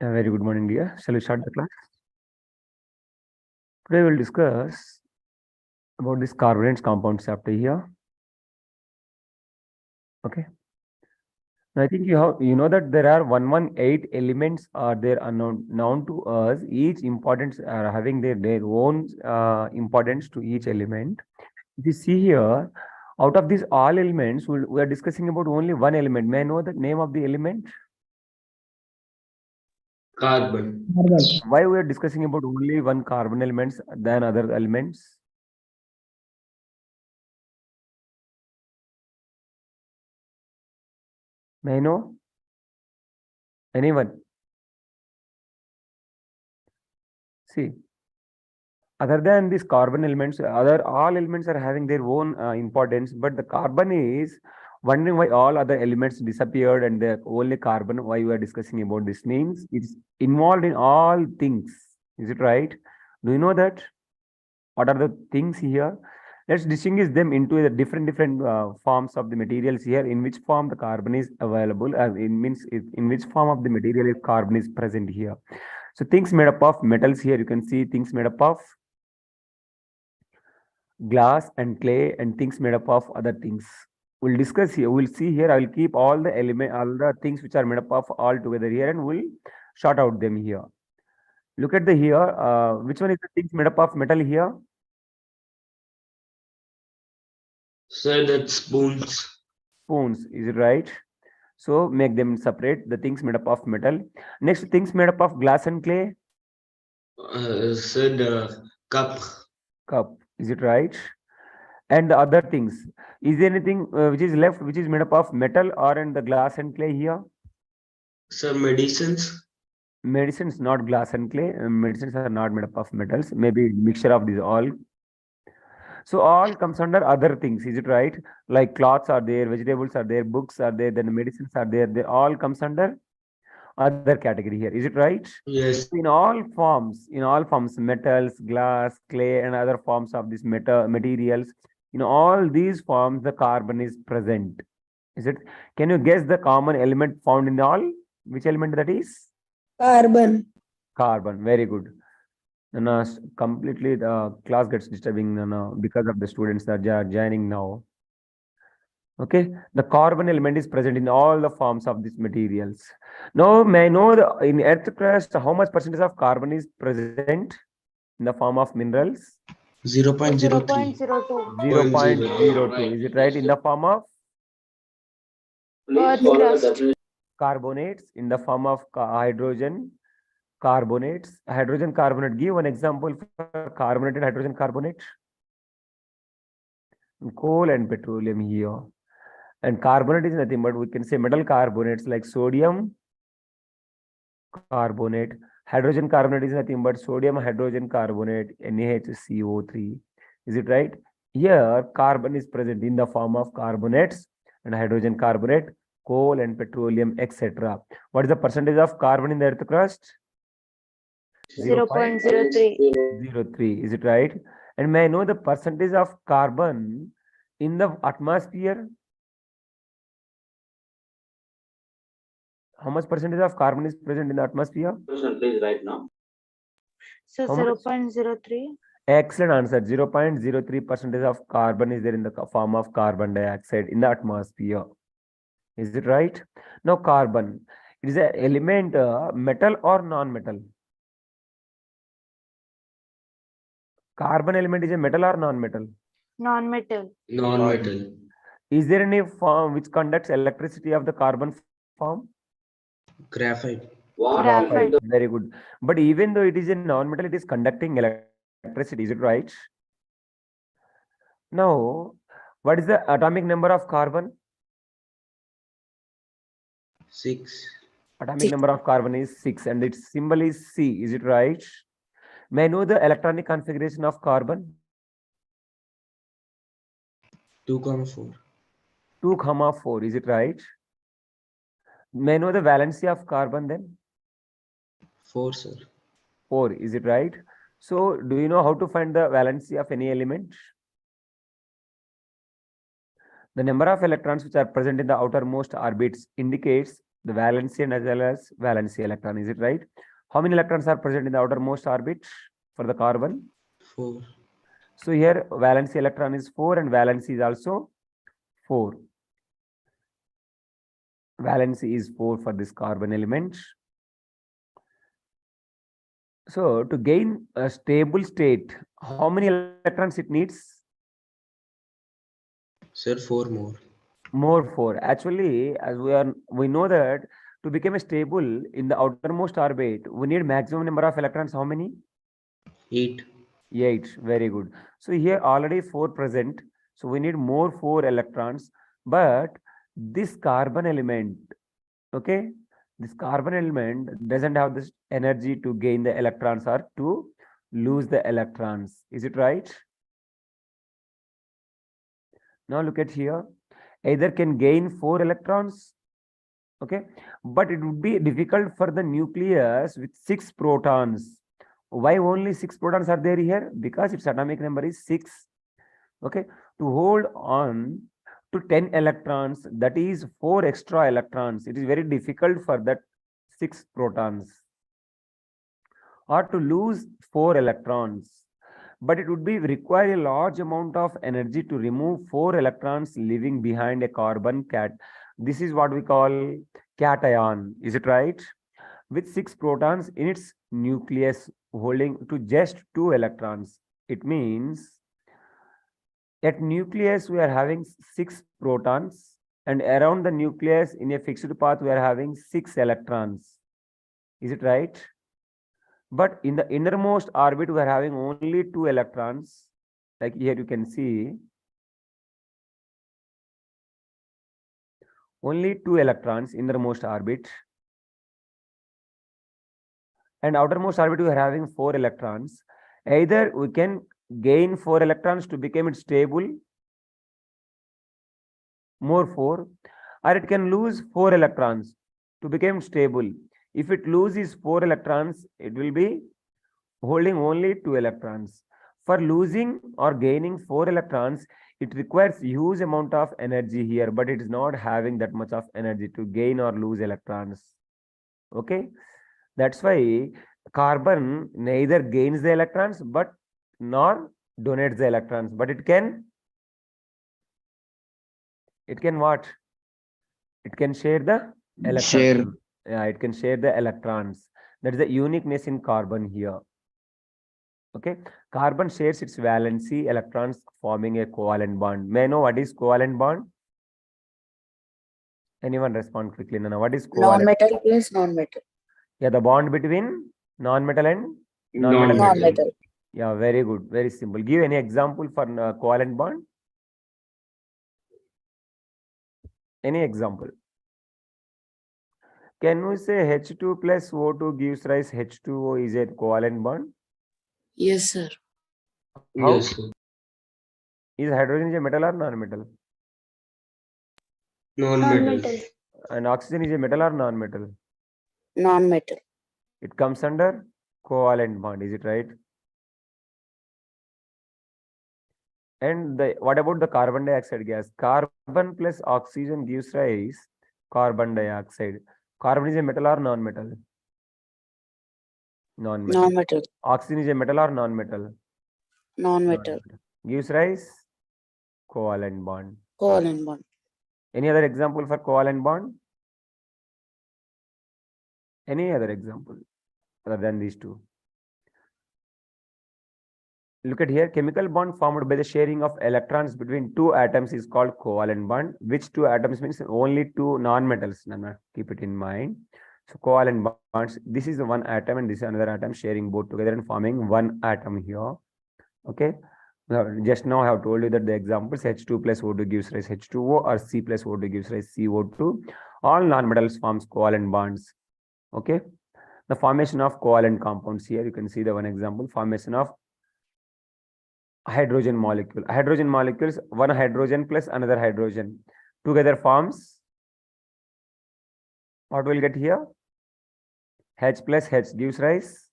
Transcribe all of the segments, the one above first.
A very good morning, dear. Shall we start the class? Today we'll discuss about this carbonates compound chapter here. Okay. Now, I think you know that there are 118 elements are there known to us. Each importance are having their own importance to each element. If you see here, out of these all elements, we are discussing about only one element. May I know the name of the element? Carbon. Why we are discussing about only one carbon elements than other elements? May I know? Anyone? See, other than these carbon elements, other all elements are having their own importance, but the carbon is wondering why all other elements disappeared and the only carbon, why we are discussing about this means it's involved in all things. Is it right? Do you know that? What are the things here? Let's distinguish them into the different forms of the materials here. In which form the carbon is available, in which form of the material is carbon is present here. So things made up of metals here. You can see things made up of glass and clay and things made up of other things. We'll discuss here. We'll see here. I will keep all the things which are made up of all together here, and we'll sort out them here. Look at the here. Which one is the things made up of metal here? Sir, that's spoons. Spoons. Is it right? So make them separate. The things made up of metal. Next, things made up of glass and clay. Sir, the cup. Cup. Is it right? And the other things. Is there anything which is left which is made up of metal or in the glass and clay here? Sir, medicines. Medicines, not glass and clay. Medicines are not made up of metals. Maybe mixture of these all. So all comes under other things. Is it right? Like cloths are there, vegetables are there, books are there, then medicines are there. They all comes under other category here. Is it right? Yes. In all forms, metals, glass, clay, and other forms of these materials, in all these forms, the carbon is present. Is it? Can you guess the common element found in all? Which element that is? Carbon. Carbon. Very good. And completely the class gets disturbing because of the students that are joining now. Okay, the carbon element is present in all the forms of these materials. Now, may I know in earth crust how much percentage of carbon is present in the form of minerals? 0.03. 0.02. 0.02. Is it right? In the form of Earth crust. carbonates, in the form of hydrogen carbonates. Hydrogen carbonate. Give one example for carbonated hydrogen carbonate. Coal and petroleum here. And carbonate is nothing but we can say metal carbonates like sodium carbonate. Hydrogen carbonate is nothing but sodium hydrogen carbonate, NaHCO3. Is it right? Here, carbon is present in the form of carbonates and hydrogen carbonate, coal and petroleum, etc. What is the percentage of carbon in the earth crust? 0.03. 0.03. Is it right? And may I know the percentage of carbon in the atmosphere? How much percentage of carbon is present in the atmosphere? Percentage right now. So How much? 0.03. Excellent answer. 0.03 percentage of carbon is there in the form of carbon dioxide in the atmosphere. Is it right? Now, carbon. It is an element, metal or non-metal? Carbon element is a metal or non-metal? Non-metal. Non-metal. Is there any form which conducts electricity of the carbon form? Graphite. Graphite. Very good. But even though it is a non-metal, it is conducting electricity. Is it right? Now, what is the atomic number of carbon? 6. Atomic number of carbon is 6 and its symbol is C. Is it right? May I know the electronic configuration of carbon? 2,4. 2,4. Is it right? May I know the valency of carbon then? 4, sir. 4. Is it right? So, do you know how to find the valency of any element? The number of electrons which are present in the outermost orbits indicates the valency and as well as valency electron. Is it right? How many electrons are present in the outermost orbit for the carbon? 4. So here valency electron is 4 and valency is also 4. Valency is 4 for this carbon element. So to gain a stable state, how many electrons it needs? Sir, 4 more. More 4. Actually, as we know that to become a stable in the outermost orbit, we need maximum number of electrons. How many? 8. 8. Very good. So here already 4 present. So we need more 4 electrons. But this carbon element, okay, this carbon element doesn't have this energy to gain the electrons or to lose the electrons. Is it right? Now look at here. Either can gain 4 electrons, okay, but it would be difficult for the nucleus with 6 protons. Why only 6 protons are there here? Because its atomic number is 6. Okay, to hold on to 10 electrons, that is 4 extra electrons. It is very difficult for that 6 protons. Or to lose 4 electrons. But it would be require a large amount of energy to remove 4 electrons leaving behind a carbon cat. This is what we call cation. Is it right? With 6 protons in its nucleus holding to just 2 electrons. It means at nucleus we are having 6 protons and around the nucleus in a fixed path we are having 6 electrons. Is it right? But in the innermost orbit, we are having only 2 electrons. Like here you can see. Only 2 electrons, innermost orbit. And outermost orbit, we are having 4 electrons. Either we can gain 4 electrons to become it stable, more 4, or it can lose 4 electrons to become stable. If it loses 4 electrons, it will be holding only 2 electrons. For losing or gaining 4 electrons, it requires huge amount of energy here, but it is not having that much of energy to gain or lose electrons. Okay, that's why carbon neither gains the electrons but nor donates the electrons, but it can what? It can share the electrons. Yeah, it can share the electrons. That is the uniqueness in carbon here. Okay, carbon shares its valency electrons forming a covalent bond. May I know what is covalent bond? Anyone respond quickly? Nana, what is covalent? Non-metal plus non-metal. Yeah, the bond between non-metal and Non-metal. Non-metal. Yeah, very good. Very simple. Give any example for covalent bond. Any example? Can we say H2 plus O2 gives rise H2O is a covalent bond? Yes, sir. How? Yes, sir. Is hydrogen is a metal or non-metal? Non-metal. And oxygen is a metal or non-metal? Non-metal. It comes under covalent bond. Is it right? And what about the carbon dioxide gas? Carbon plus oxygen gives rise carbon dioxide. Carbon is a metal or non-metal? Non-metal. Non-metal. Oxygen is a metal or non-metal? Non-metal. Gives rise covalent bond. Covalent bond. Any other example for covalent bond? Any other example other than these two? Look at here, chemical bond formed by the sharing of electrons between 2 atoms is called covalent bond. Which 2 atoms means only 2 non-metals. Nana, keep it in mind. So covalent bonds, this is the one atom and this is another atom sharing both together and forming one atom here. Okay. Now, just now I have told you that the examples H2 plus O2 gives rise H2O or C plus O2 gives rise CO2. All non-metals forms covalent bonds. Okay. The formation of covalent compounds here, you can see the one example, formation of hydrogen molecule. Hydrogen molecules, one hydrogen plus another hydrogen together forms, what we'll get here? H plus H gives rise.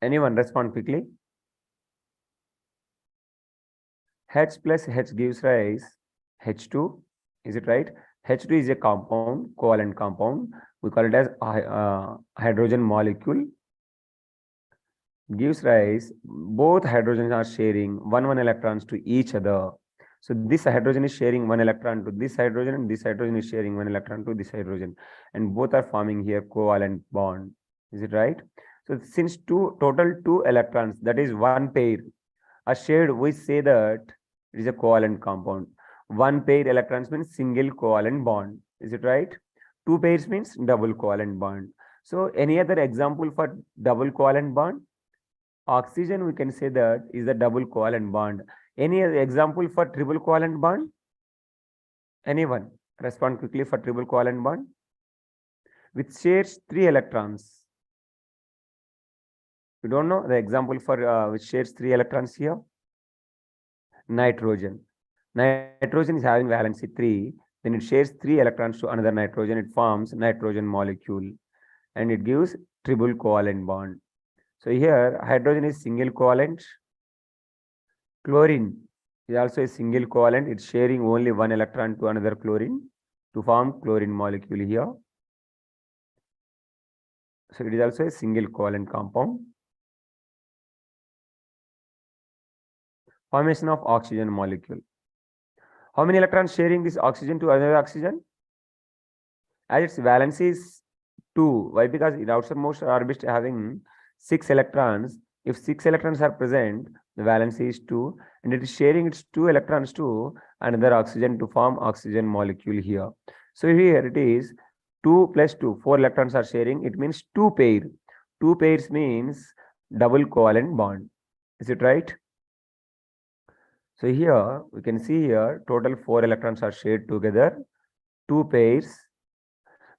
Anyone respond quickly? H plus H gives rise H2. Is it right? H2 is a compound, covalent compound. We call it as hydrogen molecule. Gives rise, both hydrogens are sharing one electrons to each other. So this hydrogen is sharing one electron to this hydrogen, and this hydrogen is sharing one electron to this hydrogen, and both are forming here covalent bond. Is it right? So since total two electrons, that is one pair, are shared, we say that it is a covalent compound. One pair electrons means single covalent bond. Is it right? Two pairs means double covalent bond. So any other example for double covalent bond? Oxygen, we can say that is a double covalent bond. Any other example for triple covalent bond? Anyone? Respond quickly for triple covalent bond. Which shares 3 electrons. You don't know the example for which shares 3 electrons here? Nitrogen. Nitrogen is having valency 3. Then it shares 3 electrons to another nitrogen. It forms nitrogen molecule. And it gives triple covalent bond. So here hydrogen is single covalent. Chlorine is also a single covalent. It's sharing only one electron to another chlorine to form chlorine molecule here. So it is also a single covalent compound. Formation of oxygen molecule. How many electrons sharing this oxygen to another oxygen? As its valency is 2. Why? Because in outermost orbit having 6 electrons. If 6 electrons are present, the valency is 2, and it is sharing its 2 electrons to another oxygen to form oxygen molecule here. So here it is 2 plus 2, 4 electrons are sharing. It means 2 pair. 2 pairs means double covalent bond. Is it right? So here we can see here total 4 electrons are shared together, 2 pairs.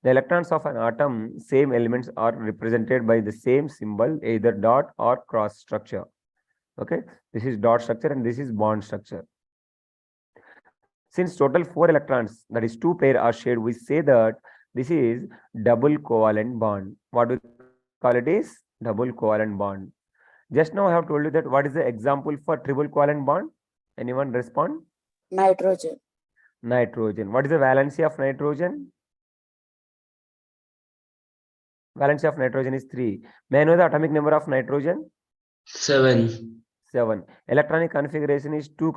The electrons of an atom, same elements are represented by the same symbol, either dot or cross structure. Okay, this is dot structure and this is bond structure. Since total 4 electrons, that is 2 pair are shared, we say that this is double covalent bond. What we call it is double covalent bond. Just now I have told you that what is the example for triple covalent bond? Anyone respond? Nitrogen. Nitrogen. What is the valency of nitrogen? Valency of nitrogen is 3. May I know the atomic number of nitrogen? 7. 7. Electronic configuration is 2,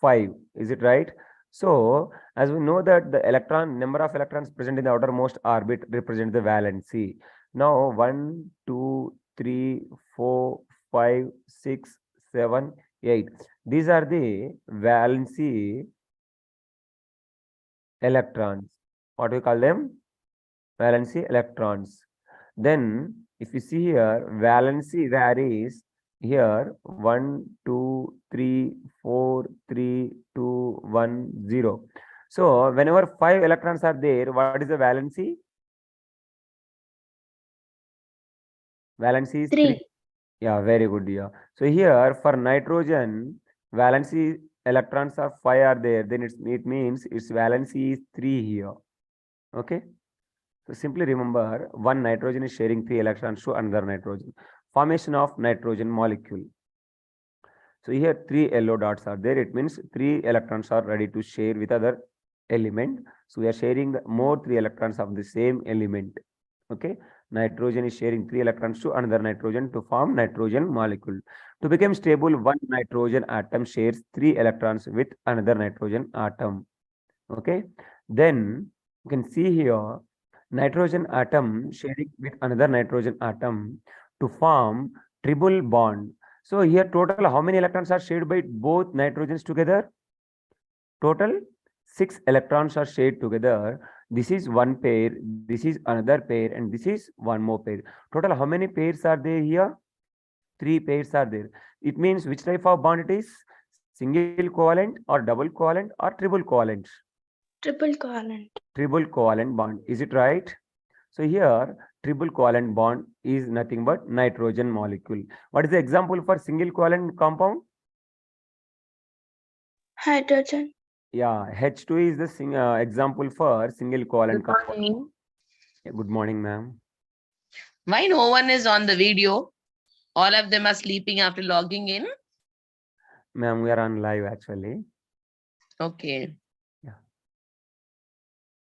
5. Is it right? So, as we know that the number of electrons present in the outermost orbit represent the valency. Now, 1, 2, 3, 4, 5, 6, 7, 8. These are the valency electrons. What do we call them? Valency electrons. Then if you see here, valency varies here 1, 2, 3, 4, 3, 2, 1, 0. So whenever 5 electrons are there, what is the valency? Valency is 3. Yeah, very good. Yeah. So here for nitrogen, valency electrons of 5 are there. Then it means its valency is 3 here. Okay. So simply remember, one nitrogen is sharing 3 electrons to another nitrogen. Formation of nitrogen molecule. So here 3 yellow dots are there. It means 3 electrons are ready to share with other element. So we are sharing more 3 electrons of the same element. Okay. Nitrogen is sharing 3 electrons to another nitrogen to form nitrogen molecule. To become stable, one nitrogen atom shares 3 electrons with another nitrogen atom. Okay. Then you can see here nitrogen atom sharing with another nitrogen atom to form triple bond. So here total how many electrons are shared by both nitrogens together? Total 6 electrons are shared together. This is one pair, this is another pair, and this is one more pair. Total how many pairs are there here? 3 pairs are there. It means which type of bond it is? Single covalent or double covalent or triple covalent? Triple covalent. Triple covalent bond. Is it right? So here triple covalent bond is nothing but nitrogen molecule. What is the example for single covalent compound? Hydrogen. Yeah, H2 is the example for single covalent Good compound. morning. Yeah, good morning, ma'am. Why no one is on the video? All of them are sleeping after logging in. Ma'am, we are on live actually. Okay.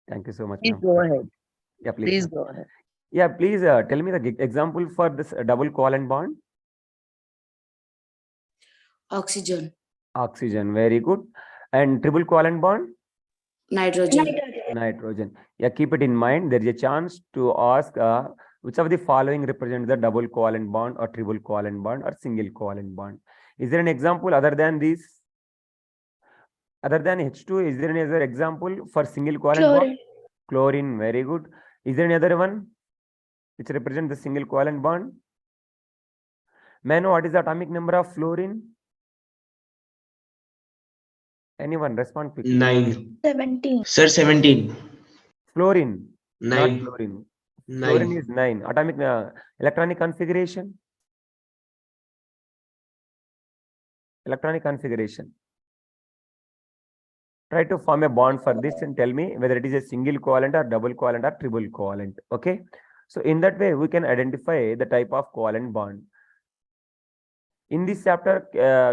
Thank you so much, Please ma'am. go ahead. Yeah, please. Please ma'am. go ahead. Yeah, please tell me the example for this double covalent bond. Oxygen. Oxygen, very good. And triple covalent bond? Nitrogen. Nitrogen. Yeah, keep it in mind. There is a chance to ask which of the following represents the double covalent bond or triple covalent bond or single covalent bond. Is there an example other than this? Other than H2, is there any other example for single covalent bond? Chlorine. Chlorine, very good. Is there any other one which represents the single covalent bond? May I know what is the atomic number of fluorine? Anyone respond quickly. 9. 17. Sir, 17. Fluorine, not 9. fluorine. Fluorine 9. is 9. Atomic electronic configuration. Electronic configuration. Try to form a bond for this and tell me whether it is a single covalent or double covalent or triple covalent. Okay. So in that way, we can identify the type of covalent bond. In this chapter,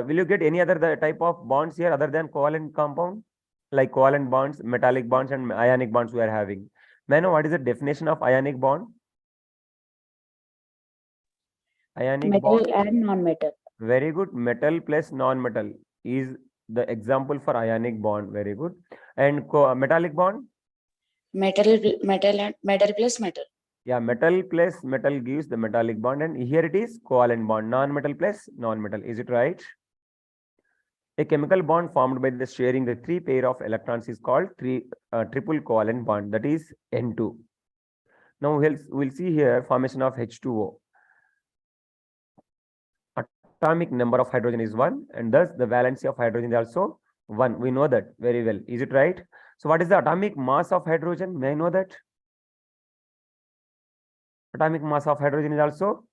will you get any other type of bonds here other than covalent compound? Like covalent bonds, metallic bonds, and ionic bonds we are having. May I know what is the definition of ionic bond? Ionic Metal bond. and non-metal. Very good. Metal plus non-metal is the example for ionic bond. Very good. And metallic bond? Metal plus metal. Yeah, metal plus metal gives the metallic bond, and here it is covalent bond, non-metal plus non-metal. Is it right? A chemical bond formed by the sharing the 3 pair of electrons is called triple covalent bond, that is N2. Now we'll see here formation of H2O. Atomic number of hydrogen is 1, and thus the valency of hydrogen is also 1. We know that very well. Is it right? So what is the atomic mass of hydrogen? May I know that? Atomic mass of hydrogen is also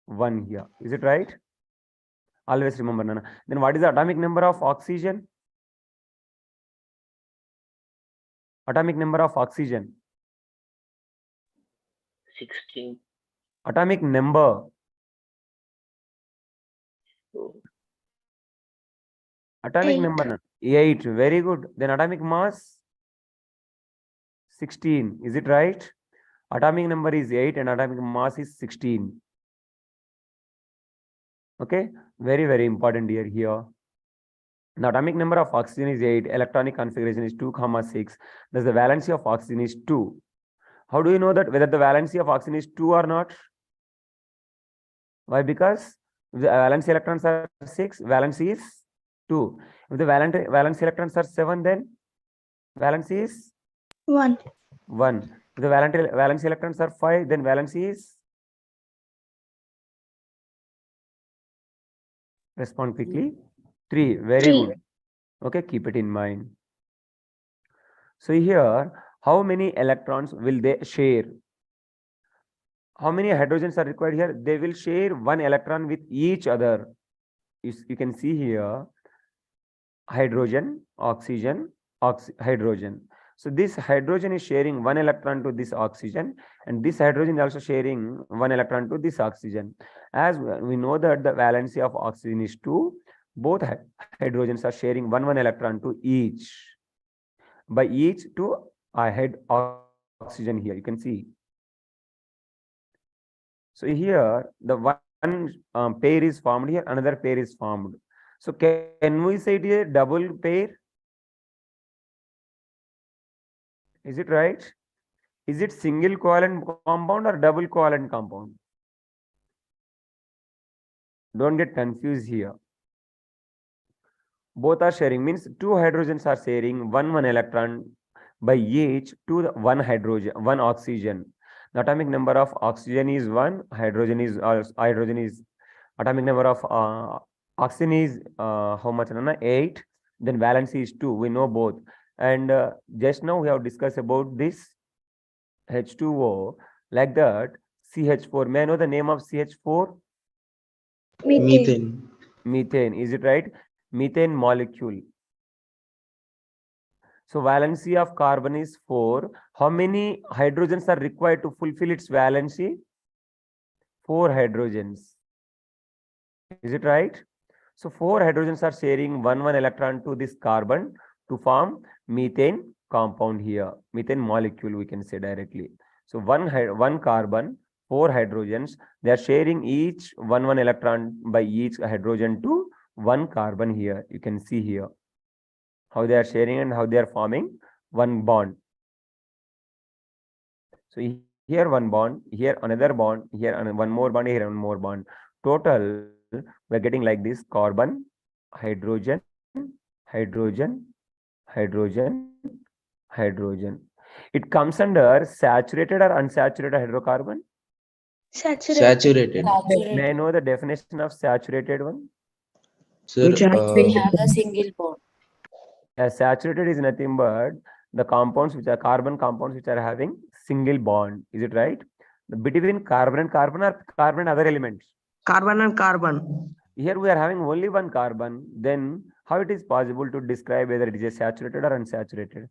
1 here. Is it right? Always remember, Nana. Then what is the atomic number of oxygen? Atomic number of oxygen. 16. Atomic number. Atomic 8. number 8. Very good. Then atomic mass 16. Is it right? Atomic number is 8 and atomic mass is 16. Okay. Very, very important here. The atomic number of oxygen is 8. Electronic configuration is 2, 6. Thus the valency of oxygen is 2. How do you know that whether the valency of oxygen is 2 or not? Why? Because if the valence electrons are 6, valency is 2. If the valence electrons are 7, then valency is 1. 1. If the valence electrons are 5, then valency is. Respond quickly. 3. Very 3. good. Okay, keep it in mind. So here, how many electrons will they share? How many hydrogens are required here? They will share 1 electron with each other. You can see here, hydrogen, oxygen, hydrogen. So this hydrogen is sharing 1 electron to this oxygen, and this hydrogen is also sharing 1 electron to this oxygen. As we know that the valency of oxygen is 2, both hydrogens are sharing 1 electron to each. By each to oxygen here, you can see. So here the one pair is formed here, another pair is formed. So can we say it is a double pair? Is it right? Is it single covalent compound or double covalent compound? Don't get confused here. Both are sharing, means 2 hydrogens are sharing 1 electron by each to the 1 oxygen. The atomic number of oxygen is 1, hydrogen is atomic number of oxygen is how much? 8. Then valency is 2. We know both. And just now we have discussed about this H2O, like that CH4. May I know the name of CH4? Methane. Methane. Is it right? Methane molecule. So valency of carbon is 4. How many hydrogens are required to fulfill its valency? 4 hydrogens. Is it right? So 4 hydrogens are sharing 1 electron to this carbon to form methane compound here, methane molecule, we can say directly. So one carbon, 4 hydrogens, they are sharing each one electron by each hydrogen to one carbon here. You can see here how they are sharing and how they are forming one bond. So here one bond, here another bond, here one more bond, here one more bond. Total, we're getting like this: carbon, hydrogen, hydrogen, hydrogen, hydrogen. It comes under saturated or unsaturated hydrocarbon? Saturated. Saturated. May I Saturated. know the definition of saturated one? Sir, Which we have a single bond. Saturated is nothing but the compounds which are carbon compounds which are having single bond. Is it right? Between carbon and carbon or carbon and other elements? Carbon and carbon. Here we are having only one carbon. Then how it is possible to describe whether it is a saturated or unsaturated?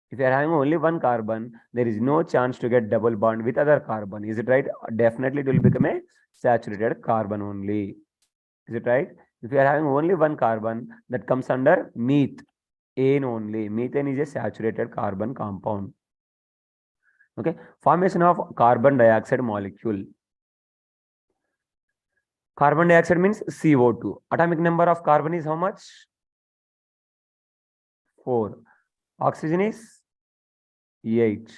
If you are having only one carbon, there is no chance to get double bond with other carbon. Is it right? Definitely it will become a saturated carbon only. Is it right? If you are having only one carbon, that comes under methane only. Methane is a saturated carbon compound. Okay. Formation of carbon dioxide molecule. Carbon dioxide means CO2. Atomic number of carbon is how much? 4. Oxygen is 8.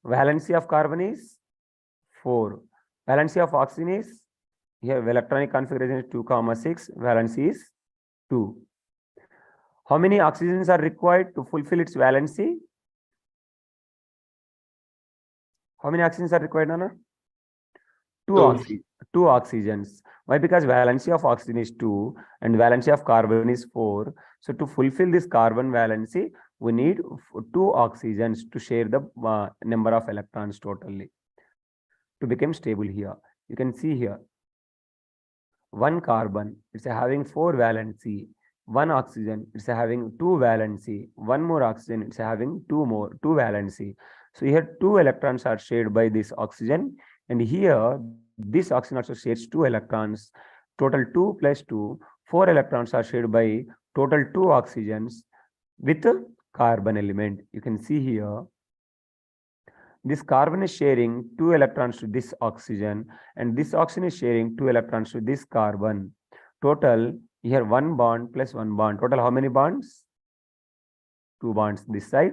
Valency of carbon is 4. Valency of oxygen is, here electronic configuration is 2,6. Valency is 2. How many oxygens are required to fulfill its valency? How many oxygens are required, Nana? 2 oxygens. Why? Because valency of oxygen is 2 and valency of carbon is 4. So to fulfill this carbon valency, we need 2 oxygens to share the number of electrons totally to become stable here. You can see here, one carbon, it's having 4 valency. One oxygen, it's having 2 valency. One more oxygen, it's having 2 valency. So here 2 electrons are shared by this oxygen, and here this oxygen also shares 2 electrons. Total 2 plus 2, 4 electrons are shared by total 2 oxygens with a carbon element. You can see here, this carbon is sharing 2 electrons to this oxygen, and this oxygen is sharing 2 electrons to this carbon. Total, here 1 bond plus 1 bond. Total how many bonds? 2 bonds this side.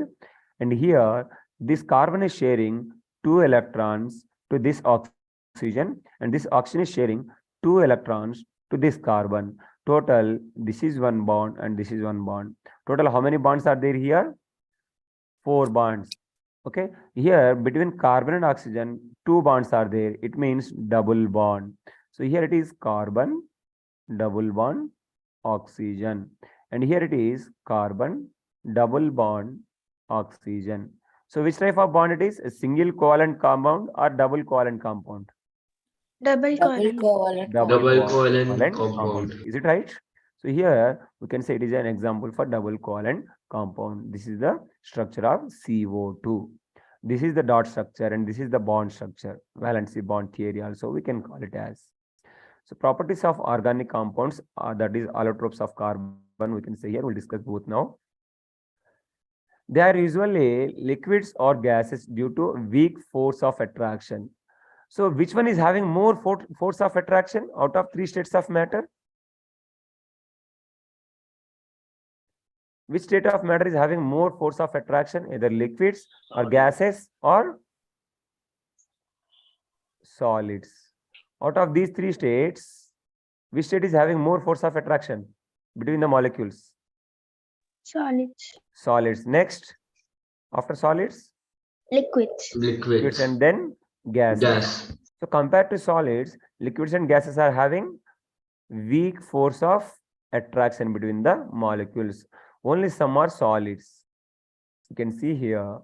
And here, this carbon is sharing 2 electrons to this oxygen, and this oxygen is sharing 2 electrons to this carbon. Total, this is 1 bond and this is 1 bond. Total, how many bonds are there here? 4 bonds. Okay. Here, between carbon and oxygen, 2 bonds are there. It means double bond. So here it is carbon, double bond, oxygen. And here it is carbon, double bond, oxygen. So which type of bond it is? A single covalent compound or double covalent compound? Double Double covalent. covalent. Double covalent covalent compound. Is it right? So here we can say it is an example for double covalent compound. This is the structure of CO2. This is the dot structure and this is the bond structure. Valency bond theory also we can call it as. So properties of organic compounds are, that is allotropes of carbon, we can say here. We'll discuss both now. They are usually liquids or gases due to weak force of attraction. So which one is having more force of attraction out of 3 states of matter? Which state of matter is having more force of attraction, either liquids or gases or solids? Out of these 3 states, which state is having more force of attraction between the molecules? Solids. Solids. Next, after solids, Liquids. Liquids. and then gases. Gas. So compared to solids, liquids and gases are having weak force of attraction between the molecules. Only some are solids. You can see here.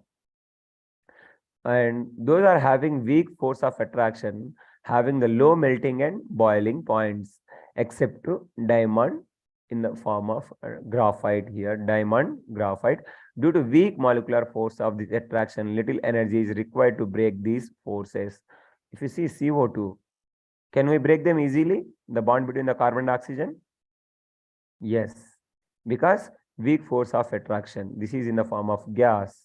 And those are having weak force of attraction, having the low melting and boiling points, except to diamond in the form of graphite here, diamond, graphite. Due to weak molecular force of this attraction, little energy is required to break these forces. If you see CO2, can we break them easily? The bond between the carbon and oxygen? Yes, because weak force of attraction. This is in the form of gas.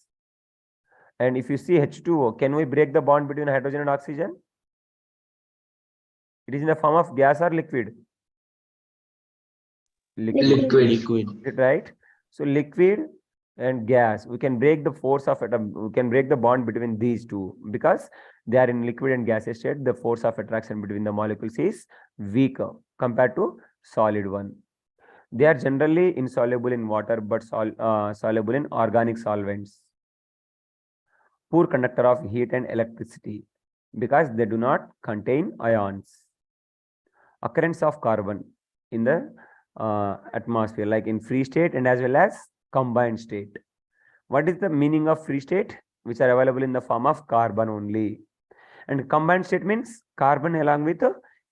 And if you see H2O, can we break the bond between hydrogen and oxygen? It is in the form of gas or liquid? Liquid. Right? So liquid and gas, we can break the force of atom, we can break the bond between these two because they are in liquid and gaseous state. The force of attraction between the molecules is weaker compared to solid one. They are generally insoluble in water but soluble in organic solvents. Poor conductor of heat and electricity because they do not contain ions. Occurrence of carbon in the atmosphere, like in free state and as well as combined state. What is the meaning of free state? Which are available in the form of carbon only. And combined state means carbon along with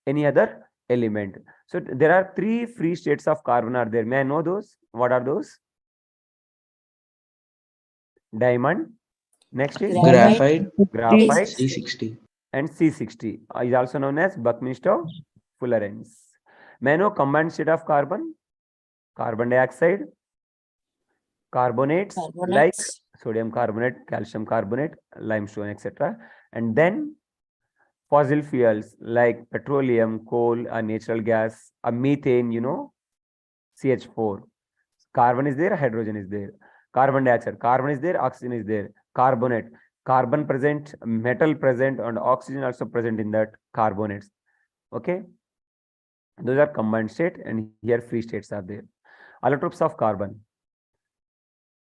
any other element. So there are 3 free states of carbon are there. May I know those? What are those? Diamond. Next is Graphite. graphite C60. and C60 is also known as Buckminster fullerenes. May I know combined state of carbon? Carbon dioxide, carbonates like Carbonates. sodium carbonate, calcium carbonate, limestone, etc. And then fossil fuels like petroleum, coal, natural gas, methane, CH4. Carbon is there, hydrogen is there. Carbon dioxide, carbon is there, oxygen is there. Carbonate, carbon present, metal present, and oxygen also present in that carbonates. Okay. Those are combined state, and here free states are there. Allotropes of carbon.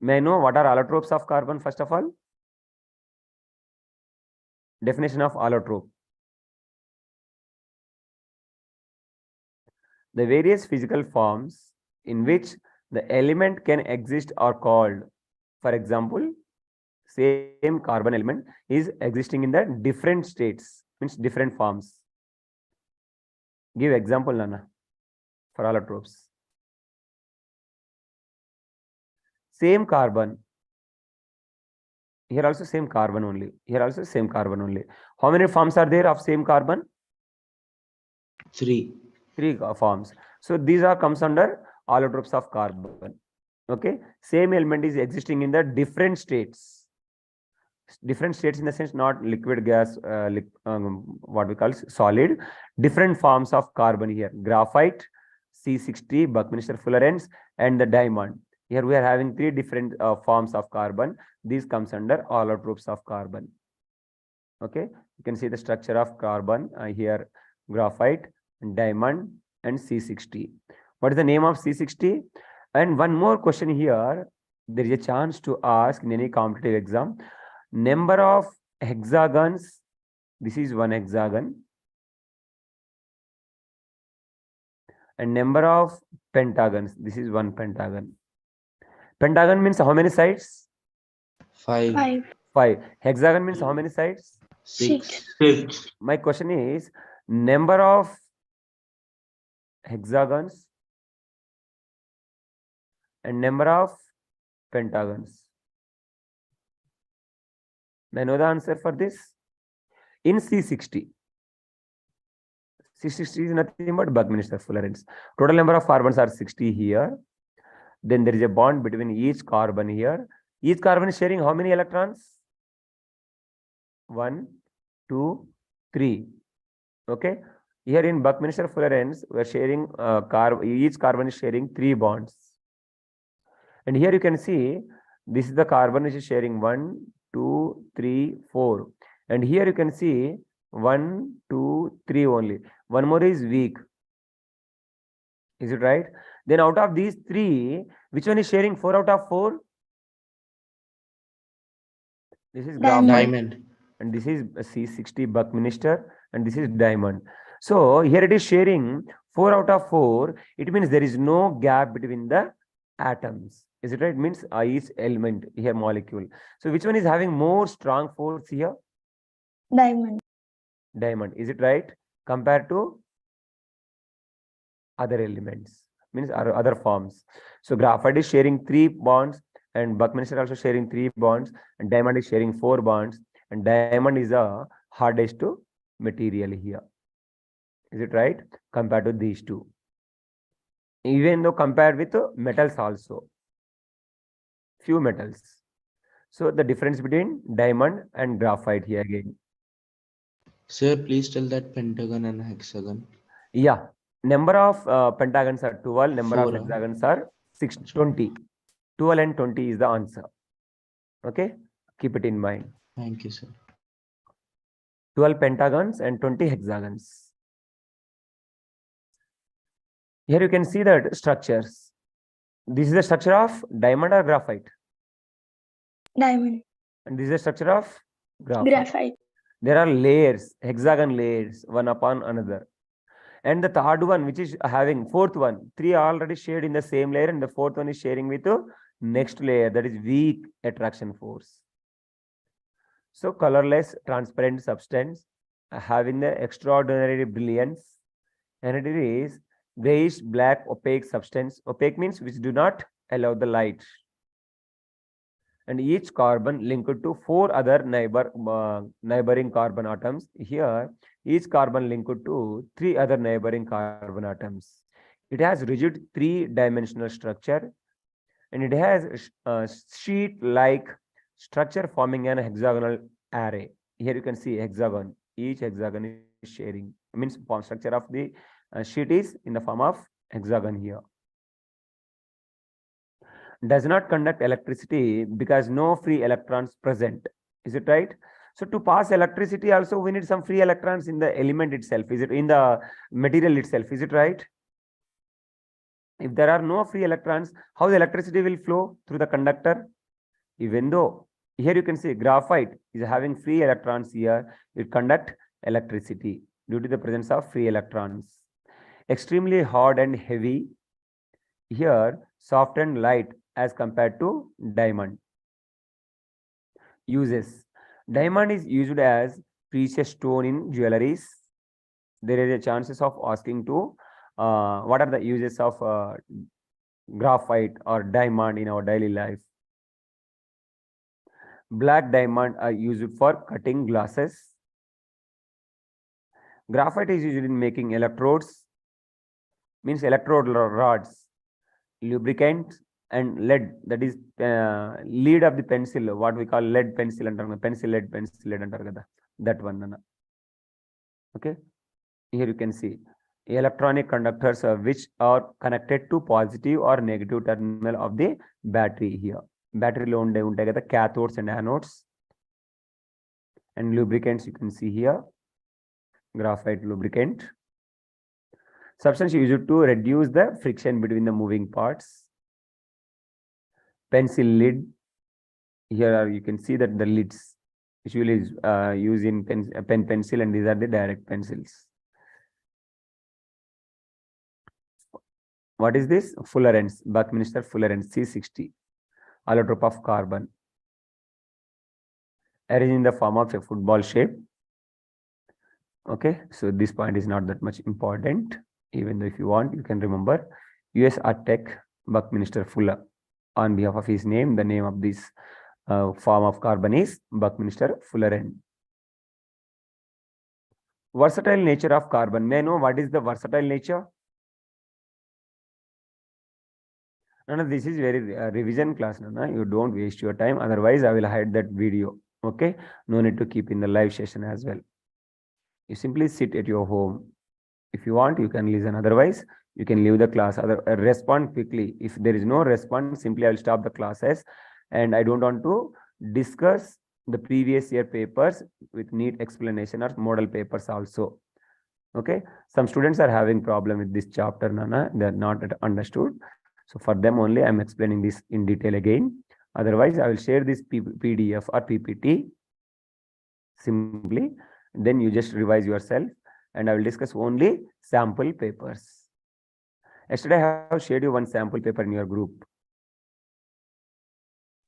May I know what are allotropes of carbon first of all? Definition of allotrope. The various physical forms in which the element can exist are called. For example, same carbon element is existing in the different states, means different forms. Give example, Nana, for allotropes. Same carbon. Here also same carbon only. Here also same carbon only. How many forms are there of same carbon? 3. 3 forms. So these are comes under allotropes of carbon. Okay. Same element is existing in the different states. Different states in the sense not liquid, gas, what we call solid. Different forms of carbon here. Graphite, C60, Buckminster fullerenes, and the diamond. Here we are having 3 different forms of carbon. These comes under allotropes of carbon. Okay. You can see the structure of carbon here, graphite, diamond, and C60. What is the name of C60? And one more question here. There is a chance to ask in any competitive exam. Number of hexagons. This is 1 hexagon. And number of pentagons. This is 1 pentagon. Pentagon means how many sides? 5. 5, 5. Hexagon means how many sides? 6, 6. My question is number of hexagons and number of pentagons. May I know the answer for this? In C60. C60 is nothing but Buckminster fullerenes. Total number of carbons are 60 here. Then there is a bond between each carbon here. Each carbon is sharing how many electrons? 1, 2, 3. Okay. Here in Buckminster fullerenes, we are sharing each carbon is sharing 3 bonds. And here you can see this is the carbon which is sharing 1, 2, 3, 4. And here you can see 1, 2, 3 only. One more is weak. Is it right? Then out of these 3, which one is sharing 4 out of 4? This is graphite. Diamond. And this is C60 Buckminster, and this is diamond. So here it is sharing 4 out of 4. It means there is no gap between the atoms. Is it right? It means each element here molecule. So which one is having more strong force here? diamond, Diamond. Is it right? Compared to other elements, means other forms. So graphite is sharing 3 bonds, and Buckminster also sharing 3 bonds, and diamond is sharing 4 bonds, and diamond is the hardest material here. Is it right? Compared to these 2. Even though compared with metals also. few metals. So the difference between diamond and graphite here again. Sir, please tell that pentagon and hexagon. Yeah, number of pentagons are 12, number of 4, hexagons are 20. 12 and 20 is the answer. Okay, keep it in mind. Thank you, sir. 12 pentagons and 20 hexagons. Here you can see that structures. This is the structure of diamond or graphite, Diamond. and this is the structure of graphite. Graphite. There are layers, hexagon layers, one upon another. And the third one, which is having fourth one, 3 are already shared in the same layer, and the fourth one is sharing with the next layer, that is weak attraction force. So colorless, transparent substance having the extraordinary brilliance, and it is grayish black opaque substance. Opaque means which do not allow the light. And each carbon linked to 4 other neighboring carbon atoms. Here, each carbon linked to 3 other neighboring carbon atoms. It has rigid 3-dimensional structure, and it has a sheet-like structure forming an hexagonal array. Here you can see hexagon. Each hexagon is sharing. Means form structure of the sheet is in the form of hexagon here. Does not conduct electricity because no free electrons present. Is it right? So to pass electricity also we need some free electrons in the element itself. Is it in the material itself? Is it right? If there are no free electrons, how the electricity will flow through the conductor? Even though here you can see graphite is having free electrons here, it conduct electricity due to the presence of free electrons. Extremely hard and heavy. Here soft and light as compared to diamond. Uses. Diamond is used as precious stone in jewelries. There is a chances of asking to what are the uses of graphite or diamond in our daily life. Black diamond are used for cutting glasses. Graphite is used in making electrodes, means electrode rods, lubricant, and lead, that is lead of the pencil, what we call lead pencil under pencil lead under that one. Okay, here you can see electronic conductors which are connected to positive or negative terminal of the battery. Here battery lo unde kada cathodes and anodes, and lubricants you can see here, graphite lubricant. Substance used to reduce the friction between the moving parts. Pencil lid. Here you can see that the lids usually is used in pen pencil, and these are the direct pencils. What is this? Fullerenes, Buckminster Fullerenes C60, allotrope of carbon, arranged in the form of a football shape. Okay, so this point is not that much important, even though if you want, you can remember. US Artec Buckminster Fuller. On behalf of his name, the name of this form of carbon is Buckminster Fullerene. Versatile nature of carbon. May I know what is the versatile nature? No, this is very revision class. No, you don't waste your time. Otherwise, I will hide that video. Okay, no need to keep in the live session as well. You simply sit at your home. If you want, you can listen. Otherwise, you can leave the class. Respond quickly. If there is no response, simply I will stop the classes. And I don't want to discuss the previous year papers with neat explanation or model papers also. Okay. Some students are having problem with this chapter, Nana. They are not understood. So for them only, I'm explaining this in detail again. Otherwise, I will share this PDF or PPT simply. Then you just revise yourself, and I will discuss only sample papers. Yesterday, I have shared you one sample paper in your group.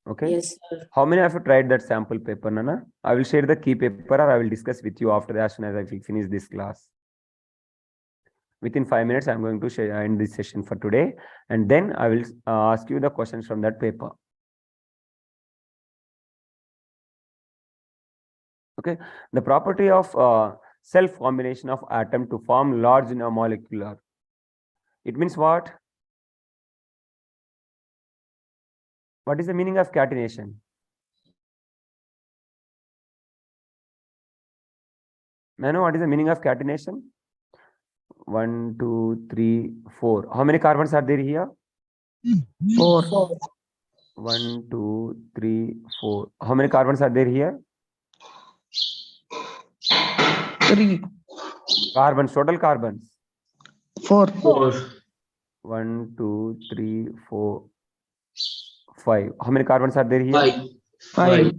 Okay. Yes, sir. How many of you tried that sample paper, Nana? I will share the key paper, or I will discuss with you after that, as soon as I will finish this class. Within 5 minutes, I'm going to end this session for today, and then I will ask you the questions from that paper. Okay. The property of self-combination of atom to form large molecular. It means what? What is the meaning of catenation? May I know what is the meaning of catenation? 1, 2, 3, 4. How many carbons are there here? 4. 1, 2, 3, 4. How many carbons are there here? 3. Carbons, total carbons. 4. 1, 2, 3, 4, 5. How many carbons are there here? 5.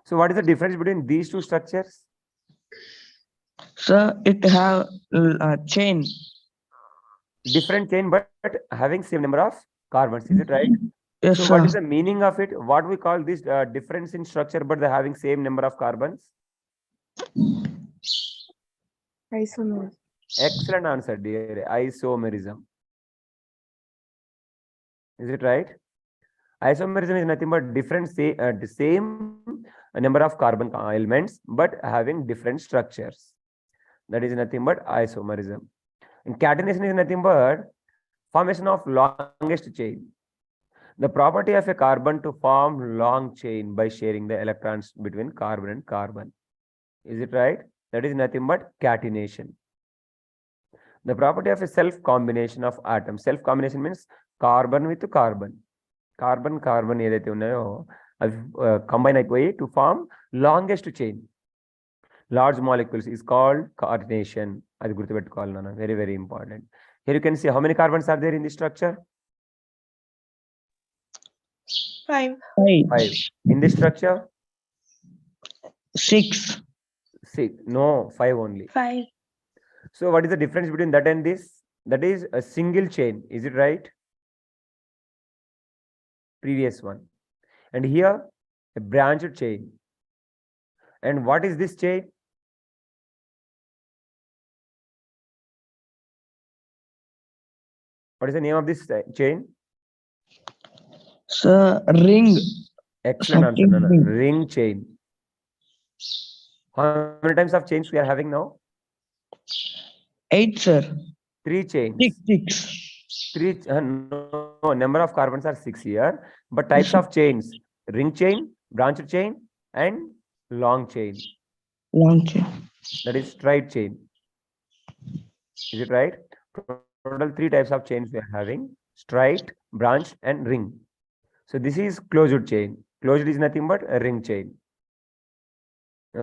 So what is the difference between these two structures? Sir, it have a chain. Different chain, but having same number of carbons. Is it right? Yes, So sir. what is the meaning of it? What we call this difference in structure, but they're having same number of carbons? Isomer. Excellent answer, dear. Isomerism. Is it right? Isomerism is nothing but the same number of carbon elements, but having different structures. That is nothing but isomerism. And catenation is nothing but formation of longest chain. The property of a carbon to form long chain by sharing the electrons between carbon and carbon. Is it right? That is nothing but catenation. The property of a self combination of atoms. Self combination means carbon with carbon. Carbon ఏదైతే ఉన్నాయో అవి combine అయిపోయి to form longest chain. Large molecules is called catenation. అది గుర్తుపెట్టుకోవాలి నాన్న. Very, very important. Here you can see how many carbons are there in this structure? 5. 5. In this structure? 6. 6. No, 5 only. 5. So what is the difference between that and this? That is a single chain. Is it right? Previous one. And here a branched chain. And what is this chain? What is the name of this chain? Sir, ring. Excellent answer, Something Nana. ring. Ring chain. How many types of chains we are having now? 8, sir. 3 chains. 6. 3. No, number of carbons are 6 here. But types of chains: ring chain, branched chain, and long chain. Long chain. That is straight chain. Is it right? Total 3 types of chains we are having: straight, branch, and ring. So this is closed chain. Closed is nothing but a ring chain.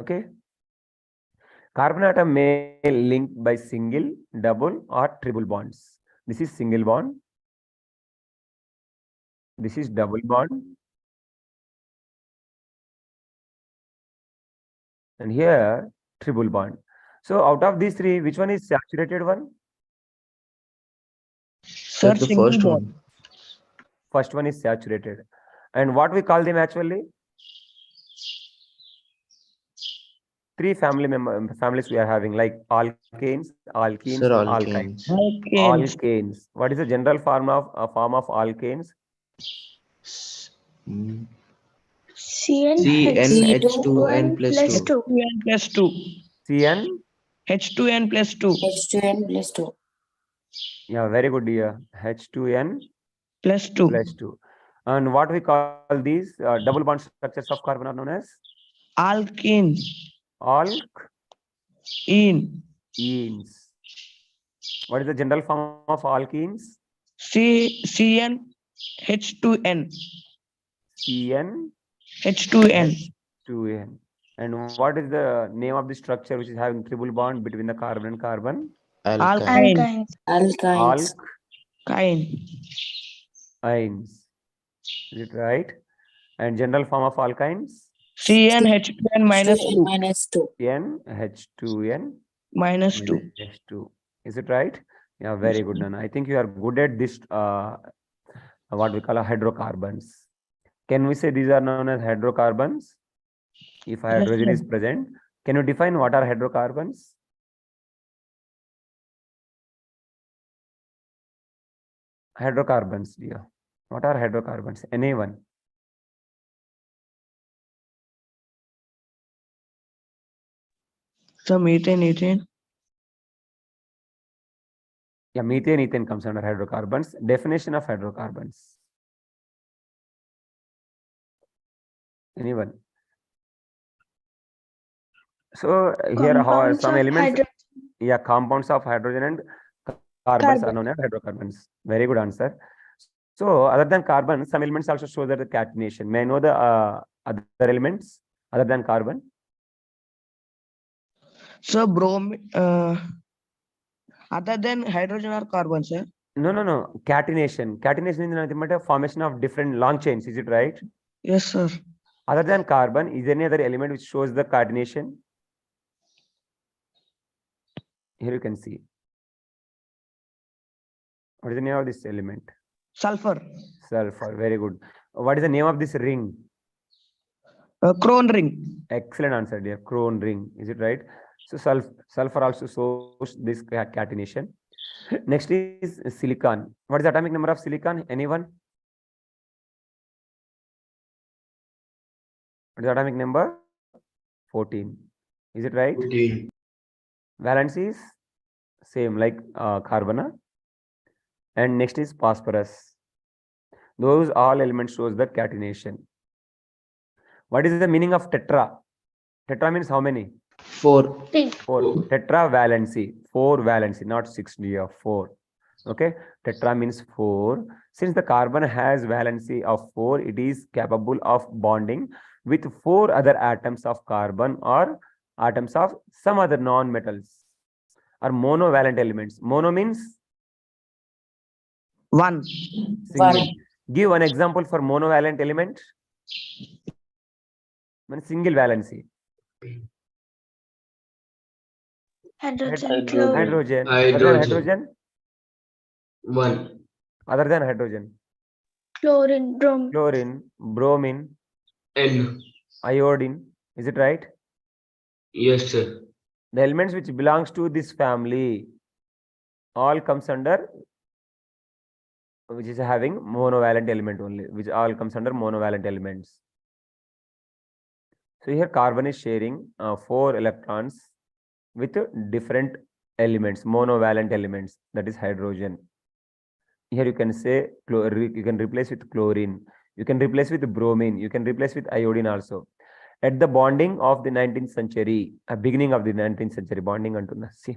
Okay. Carbon atom may link by single, double, or triple bonds. This is single bond. This is double bond. And here triple bond. So out of these 3, which one is saturated one? Sir, The single first bond. one. First one is saturated. And what we call them actually? 3 families we are having, like alkanes, alkenes, Sir, alkynes. alkanes. Alkanes. Alkanes. What is the general form of alkanes? Mm. CnH2n CnH2n plus 2. 2. H2n plus 2. Cn. H2n plus 2. H2n plus 2. Yeah, very good, dear. H2n Plus 2. plus 2. And what we call these double bond structures of carbon are known as Alkene. alkenes. What is the general form of alkenes? CN H2n. Cn H2n. H2n. And what is the name of the structure which is having triple bond between the carbon and carbon? Alkyne. Alkynes. Alkynes. Kine. Is it right? And general form of alkynes? CN H2n minus 2. minus 2. N H2n Minus 2. minus 2. Is it right? Yeah, very good, Nana. I think you are good at this, what we call hydrocarbons. Can we say these are known as hydrocarbons? If hydrogen is sir. present, can you define what are hydrocarbons? Hydrocarbons, dear. What are hydrocarbons? Anyone? So methane. Yeah, methane, ethane comes under hydrocarbons. Definition of hydrocarbons. Anyone? So here how are Compounds some of elements? hydrogen. Yeah, compounds of hydrogen and carbons are known as hydrocarbons. Very good answer. So other than carbon, some elements also show that the catenation. May I know the other elements other than carbon? So other than hydrogen or carbon, sir? No. Catenation. Catenation is nothing but a formation of different long chains. Is it right? Yes, sir. Other than carbon, is there any other element which shows the catenation? Here you can see. What is the name of this element? Sulfur. Sulfur. Very good. What is the name of this ring? Chrome ring. Excellent answer, dear. Chrome ring. Is it right? So sulfur also shows this catenation. Next is silicon. What is the atomic number of silicon? Anyone? What is the atomic number? 14. Is it right? 14. Valence is same like carbon. And next is phosphorus. Those all elements shows the catenation. What is the meaning of tetra? Tetra means how many? 4. 4. Tetravalency. 4 valency, not 6D of 4. Okay. Tetra means 4. Since the carbon has valency of 4, it is capable of bonding with 4 other atoms of carbon or atoms of some other non-metals or monovalent elements. Mono means 1. single. Give one example for monovalent element. Single valency. Hydrogen. Chlorine. Hydrogen. Other than hydrogen. 1. Other than hydrogen. Chlorine. Bromine. Chlorine, bromine, N. iodine. Is it right? Yes, sir. The elements which belongs to this family all comes under, which is having monovalent element only, which all comes under monovalent elements. So here carbon is sharing 4 electrons with different elements, monovalent elements, that is hydrogen. Here you can say you can replace with chlorine, you can replace with bromine, you can replace with iodine also. At the bonding of the 19th century, beginning of the 19th century, bonding antuna. See,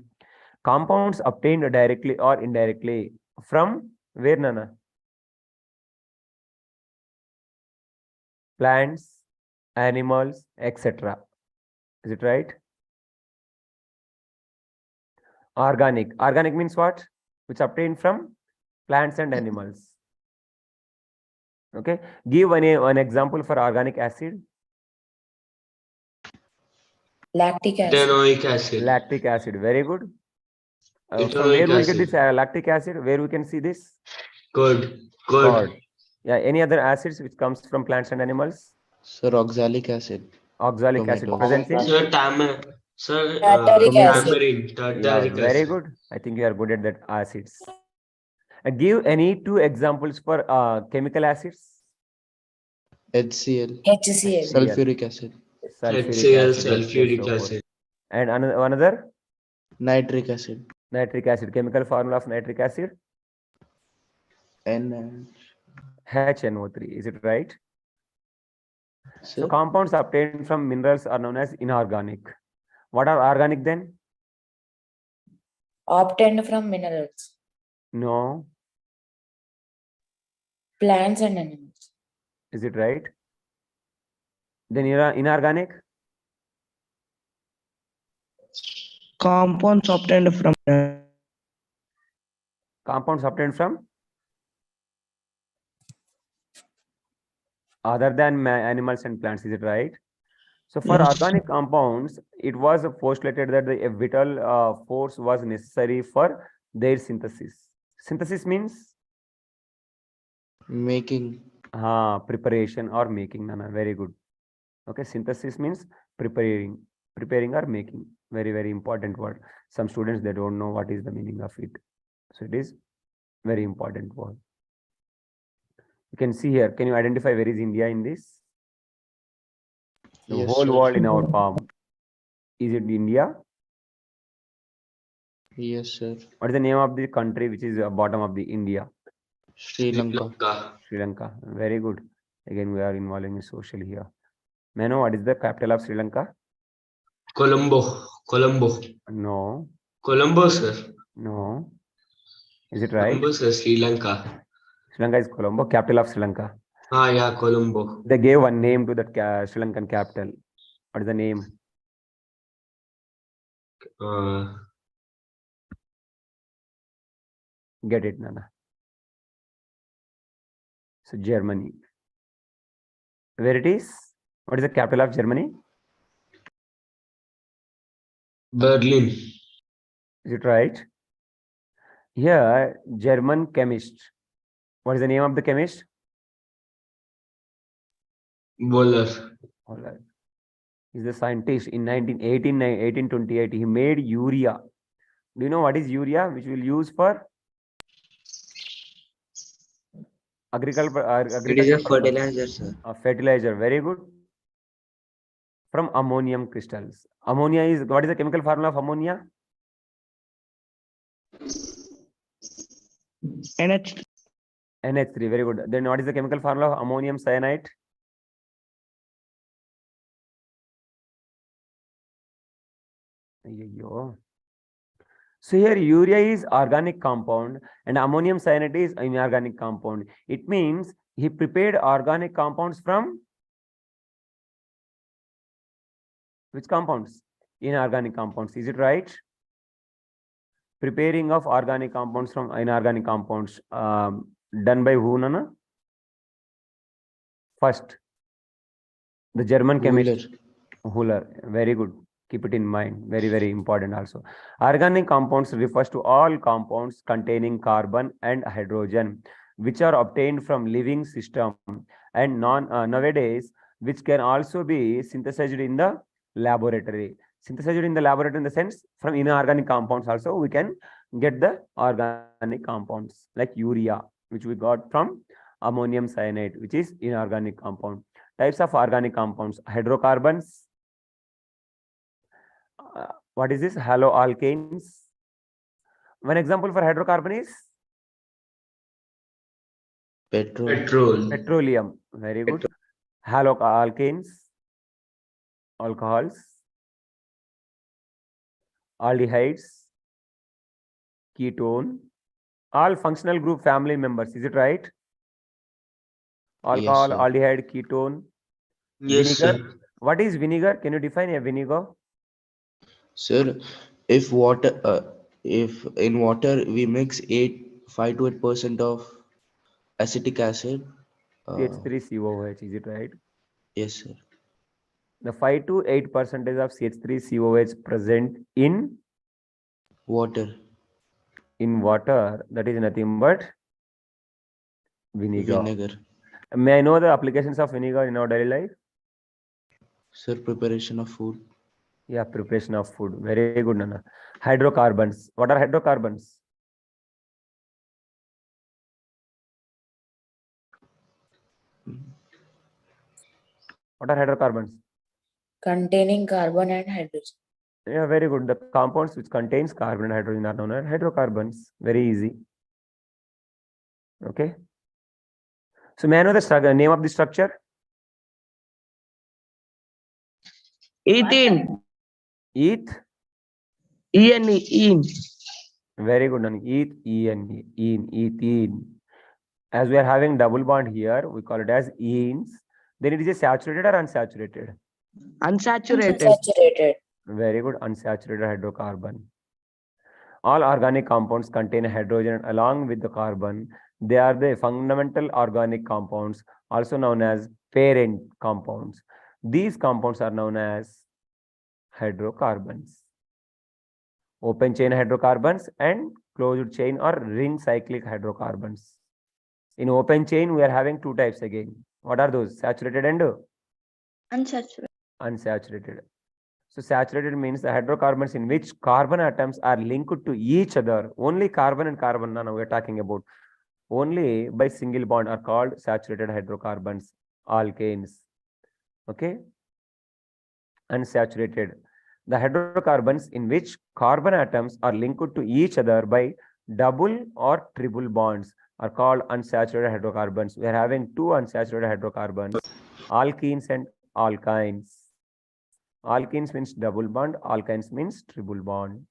compounds obtained directly or indirectly from where, Nana? Plants, animals, etc. Is it right? Organic. Organic means what? Which obtained from plants and animals. Okay. Give one example for organic acid. Lactic acid. Ethanoic acid. Lactic acid. Very good. From Ethanoic where we'll get acid. this lactic acid? Where we can see this? Good. Curd. Yeah. Any other acids which comes from plants and animals? Sir, oxalic acid. Oxalic acid Tomatoes. present in? Sir, Tartaric acid. tamarind. Yeah, Tartaric very acid. good. I think you are good at that acids. Give any 2 examples for chemical acids. HCl. HCl. Sulfuric acid. Sulfuric HCl, acid, sulfuric so forth. acid. And another Nitric acid. nitric acid. Chemical formula of nitric acid? N. HNO3. Is it right? Sir, So compounds obtained from minerals are known as inorganic. What are organic then? Obtained from minerals, No. plants and animals. Is it right? Then inorganic? Compounds obtained from Compounds obtained from other than animals and plants. Is it right? So for Yes. organic compounds, it was postulated that a vital force was necessary for their synthesis. Synthesis means making. preparation or making. Nana, very good. Okay, synthesis means preparing or making. Very, very important word. Some students, they don't know what is the meaning of it. So it is very important word. You can see here. Can you identify where is India in this? The Yes, whole sir. world in our palm. Is it India? Yes, sir. What is the name of the country which is bottom of the India? Sri Lanka. Sri Lanka. Very good. Again, we are involving in social here. May I know what is the capital of Sri Lanka? Colombo. No, Colombo, sir. no. Is it right? Colombo, sir. Sri Lanka. Sri Lanka is Colombo, capital of Sri Lanka. Ah, yeah, Colombo. They gave one name to that Sri Lankan capital. What is the name? Get it, Nana. So Germany. Where it is? What is the capital of Germany? Berlin. Is it right? Here, German chemist. What is the name of the chemist? Wohler. Alright. He's a scientist. In 1828, he made urea. Do you know what is urea, which we'll use for agriculture? It is a fertilizer, sir. Fertilizer. Very good. From ammonium crystals. Ammonia is, what is the chemical formula of ammonia? NH. NH3. Very good. Then what is the chemical formula of ammonium cyanide? Ayyo. So here urea is organic compound and ammonium cyanide is inorganic compound. It means he prepared organic compounds from which compounds? Inorganic compounds. Is it right? Preparing of organic compounds from inorganic compounds. Done by who, Nana? First, the German chemist Wöhler. Very good. Keep it in mind. Very, very important also. Organic compounds refers to all compounds containing carbon and hydrogen, which are obtained from living system and nowadays, which can also be synthesized in the laboratory. Synthesized in the laboratory in the sense from inorganic compounds also we can get the organic compounds like urea, which we got from ammonium cyanide, which is inorganic compound. Types of organic compounds: hydrocarbons. What is this? Haloalkanes. One example for hydrocarbon is Petrol. petroleum. Very good. Haloalkanes, alcohols, aldehydes, ketone, all functional group family members. Is it right? Alcohol, sir. aldehyde, ketone. Yes, Vinegar. sir. What is vinegar? Can you define a vinegar? Sir, if in water we mix 5 to 8% of acetic acid. CH3COOH. Is it right? Yes, sir. The 5 to 8% of CH3COOH present in Water. water, that is nothing but vinegar. Vinegar. May I know the applications of vinegar in our daily life? Sir, preparation of food. Yeah, preparation of food. Very good, Nana. Hydrocarbons. What are hydrocarbons? What are hydrocarbons? Containing carbon and hydrogen. Yeah, very good. The compounds which contains carbon and hydrogen are known as hydrocarbons. Very easy. Okay. So may I know the name of the structure? Ethene. ETH. ENE. Very good, Nani. Ethene. As we are having double bond here, we call it as enes. Then it is a saturated or unsaturated? Unsaturated. Unsaturated. Very good, unsaturated hydrocarbon. All organic compounds contain hydrogen along with the carbon. They are the fundamental organic compounds, also known as parent compounds. These compounds are known as hydrocarbons. Open chain hydrocarbons and closed chain or ring cyclic hydrocarbons. In open chain, we are having two types again. What are those? Saturated and Unsaturated. unsaturated. So saturated means the hydrocarbons in which carbon atoms are linked to each other. Only carbon and carbon, now we are talking about. Only by single bond are called saturated hydrocarbons, alkanes. Okay. Unsaturated. The hydrocarbons in which carbon atoms are linked to each other by double or triple bonds are called unsaturated hydrocarbons. We are having two unsaturated hydrocarbons, alkenes and alkynes. Alkenes means double bond, alkynes means triple bond.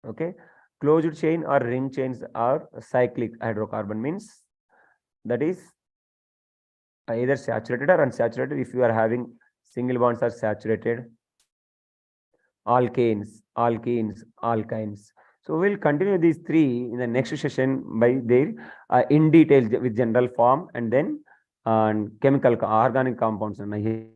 Okay, closed chain or ring chains are cyclic hydrocarbon means that is either saturated or unsaturated. If you are having single bonds are saturated. Alkanes, alkenes, alkynes. So we'll continue these three in the next session by their in detail with general form and then chemical organic compounds here.